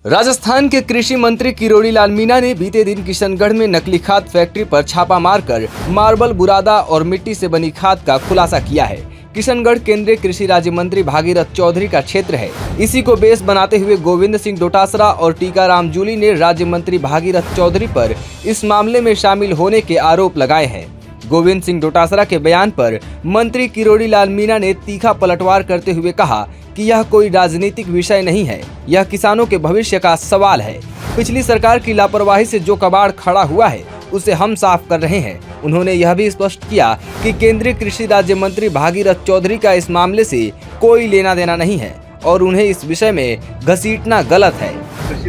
राजस्थान के कृषि मंत्री किरोड़ी लाल मीणा ने बीते दिन किशनगढ़ में नकली खाद फैक्ट्री पर छापा मारकर मार्बल, बुरादा और मिट्टी से बनी खाद का खुलासा किया है। किशनगढ़ केंद्रीय कृषि राज्य मंत्री भागीरथ चौधरी का क्षेत्र है। इसी को बेस बनाते हुए गोविंद सिंह डोटासरा और टीकाराम जूली ने राज्य मंत्री भागीरथ चौधरी पर इस मामले में शामिल होने के आरोप लगाए हैं। गोविंद सिंह डोटासरा के बयान पर मंत्री किरोड़ी लाल मीणा ने तीखा पलटवार करते हुए कहा कि यह कोई राजनीतिक विषय नहीं है, यह किसानों के भविष्य का सवाल है। पिछली सरकार की लापरवाही से जो कबाड़ खड़ा हुआ है उसे हम साफ कर रहे हैं। उन्होंने यह भी स्पष्ट किया कि केंद्रीय कृषि राज्य मंत्री भागीरथ चौधरी का इस मामले से कोई लेना देना नहीं है और उन्हें इस विषय में घसीटना गलत है।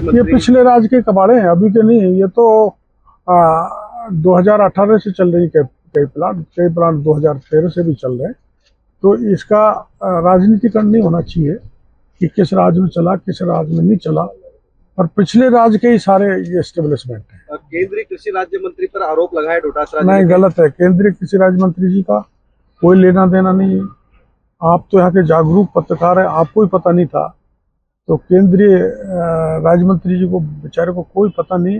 ये पिछले राज के कबाड़े हैं, अभी के नहीं। ये तो 2018 से चल रही कई प्लान 2013 से भी चल रहे हैं। तो इसका राजनीतिकरण नहीं होना चाहिए कि किस राज्य में चला, किस राज्य में नहीं चला, और पिछले राज्य के ही सारे ये एस्टेब्लिशमेंट है। केंद्रीय कृषि राज्य मंत्री पर आरोप लगाया डोटासरा नहीं, गलत है। केंद्रीय कृषि राज्य मंत्री जी का कोई लेना देना नहीं है। आप तो यहाँ के जागरूक पत्रकार हैं, आपको ही पता नहीं था। तो केंद्रीय राज्य मंत्री जी को बेचारे को कोई पता नहीं,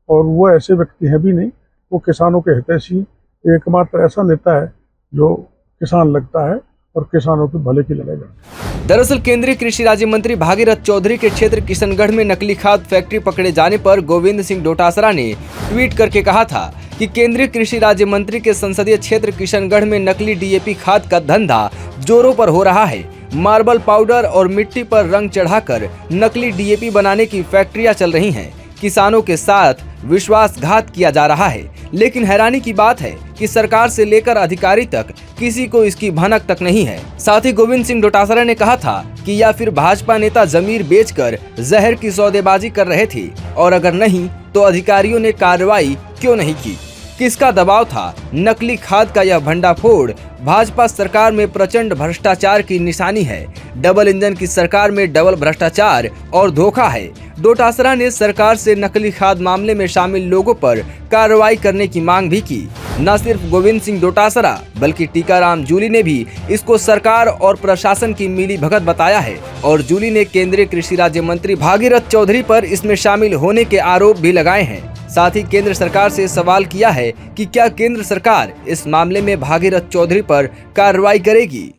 और वो ऐसे व्यक्ति हैं भी नहीं। वो किसानों के हितैषी एकमात्र ऐसा नेता है जो किसान लगता है और किसानों के भले की लड़ाई लड़ता है। दरअसल केंद्रीय कृषि राज्य मंत्री भागीरथ चौधरी के क्षेत्र किशनगढ़ में नकली खाद फैक्ट्री पकड़े जाने पर गोविंद सिंह डोटासरा ने ट्वीट करके कहा था कि केंद्रीय कृषि राज्य मंत्री के संसदीय क्षेत्र किशनगढ़ में नकली डीएपी खाद का धंधा जोरों पर हो रहा है। मार्बल पाउडर और मिट्टी पर रंग चढ़ाकर नकली डीएपी बनाने की फैक्ट्रियां चल रही हैं। किसानों के साथ विश्वासघात किया जा रहा है। लेकिन हैरानी की बात है कि सरकार से लेकर अधिकारी तक किसी को इसकी भनक तक नहीं है। साथ ही गोविंद सिंह डोटासरा ने कहा था कि या फिर भाजपा नेता जमीर बेचकर जहर की सौदेबाजी कर रहे थे, और अगर नहीं तो अधिकारियों ने कार्रवाई क्यों नहीं की। किसका दबाव था? नकली खाद का यह भंडाफोड़ भाजपा सरकार में प्रचंड भ्रष्टाचार की निशानी है। डबल इंजन की सरकार में डबल भ्रष्टाचार और धोखा है। डोटासरा ने सरकार से नकली खाद मामले में शामिल लोगों पर कार्रवाई करने की मांग भी की। न सिर्फ गोविंद सिंह डोटासरा बल्कि टीकाराम जूली ने भी इसको सरकार और प्रशासन की मिलीभगत बताया है, और जूली ने केंद्रीय कृषि राज्य मंत्री भागीरथ चौधरी पर इसमें शामिल होने के आरोप भी लगाए हैं। साथ ही केंद्र सरकार से सवाल किया है कि क्या केंद्र सरकार इस मामले में भागीरथ चौधरी पर कार्रवाई करेगी।